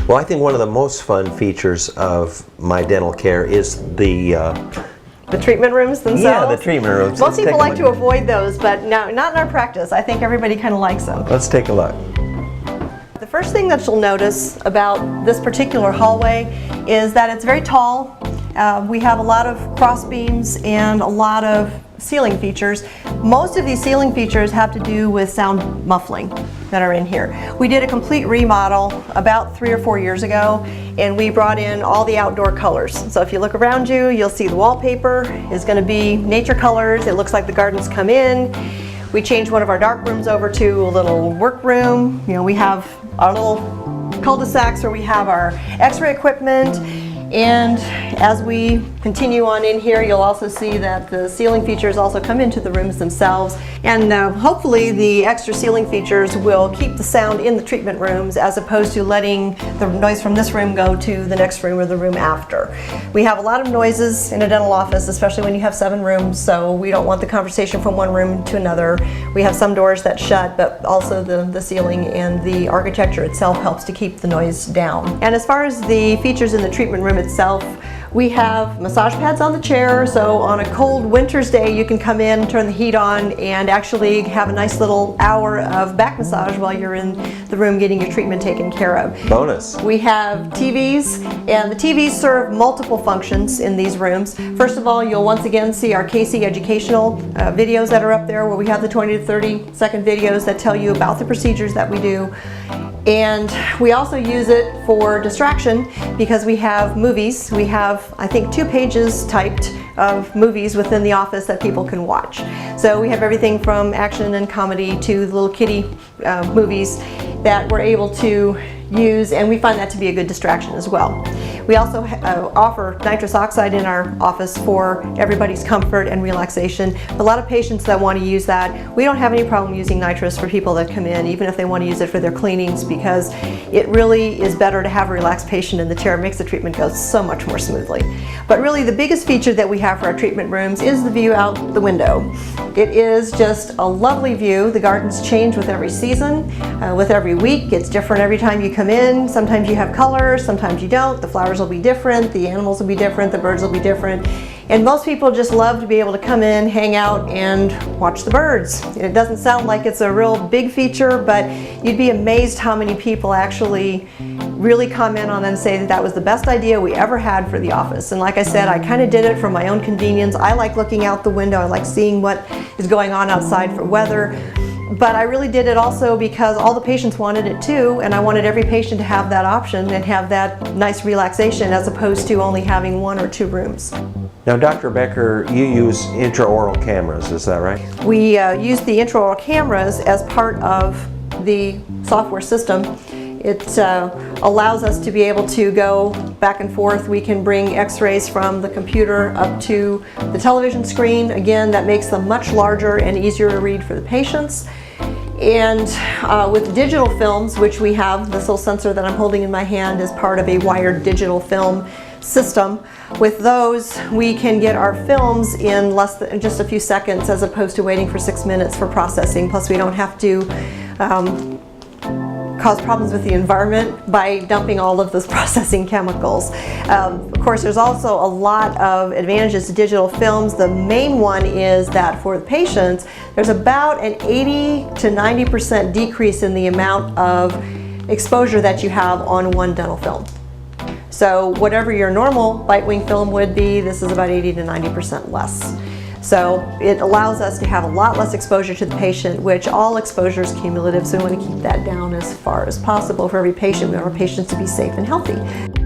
Well, I think one of the most fun features of my dental care is the treatment rooms themselves? Yeah, the treatment rooms. Most people like to avoid those, but no, not in our practice. I think everybody kind of likes them. Let's take a look. The first thing that you'll notice about this particular hallway is that it's very tall. We have a lot of cross beams and a lot of ceiling features. Most of these ceiling features have to do with sound muffling that are in here. We did a complete remodel about 3 or 4 years ago, and we brought in all the outdoor colors. So if you look around you, you'll see the wallpaper is going to be nature colors. It looks like the gardens come in. We changed one of our dark rooms over to a little work room. You know, we have our little cul-de-sacs where we have our x-ray equipment. And as we continue on in here, you'll also see that the ceiling features also come into the rooms themselves. And hopefully the extra ceiling features will keep the sound in the treatment rooms as opposed to letting the noise from this room go to the next room or the room after. We have a lot of noises in a dental office, especially when you have 7 rooms, so we don't want the conversation from one room to another. We have some doors that shut, but also the ceiling and the architecture itself helps to keep the noise down. And as far as the features in the treatment room itself, we have massage pads on the chair, so on a cold winter's day you can come in, turn the heat on, and actually have a nice little hour of back massage while you're in the room getting your treatment taken care of. Bonus. We have TVs, and the TVs serve multiple functions in these rooms. First of all, you'll once again see our Casey educational videos that are up there, where we have the 20 to 30 second videos that tell you about the procedures that we do. And we also use it for distraction because we have movies. We have, I think, 2 pages typed of movies within the office that people can watch. So we have everything from action and comedy to the little kiddie movies that we're able to use, and we find that to be a good distraction as well. We also offer nitrous oxide in our office for everybody's comfort and relaxation. A lot of patients that want to use that, we don't have any problem using nitrous for people that come in, even if they want to use it for their cleanings, because it really is better to have a relaxed patient in the chair. It makes the treatment go so much more smoothly. But really the biggest feature that we have for our treatment rooms is the view out the window. It is just a lovely view. The gardens change with every season, with every week. It's different every time you come in. Sometimes you have colors, sometimes you don't. The flowers will be different, the animals will be different, the birds will be different. And most people just love to be able to come in, hang out, and watch the birds. It doesn't sound like it's a real big feature, but you'd be amazed how many people actually really comment on it and say that that was the best idea we ever had for the office. And like I said, I kind of did it for my own convenience. I like looking out the window. I like seeing what is going on outside for weather. But I really did it also because all the patients wanted it too, and I wanted every patient to have that option and have that nice relaxation as opposed to only having 1 or 2 rooms. Now, Dr. Becker, you use intraoral cameras, is that right? We use the intraoral cameras as part of the software system. It allows us to be able to go back and forth. We can bring x-rays from the computer up to the television screen. Again, that makes them much larger and easier to read for the patients. And with digital films, which we have, this little sensor that I'm holding in my hand is part of a wired digital film system. With those, we can get our films in less than just a few seconds as opposed to waiting for 6 minutes for processing. Plus, we don't have to cause problems with the environment by dumping all of those processing chemicals. Of course, there's also a lot of advantages to digital films. The main one is that for the patients, there's about an 80 to 90% decrease in the amount of exposure that you have on one dental film. So whatever your normal bite wing film would be, this is about 80 to 90% less. So it allows us to have a lot less exposure to the patient, which all exposure is cumulative, so we want to keep that down as far as possible for every patient. We want our patients to be safe and healthy.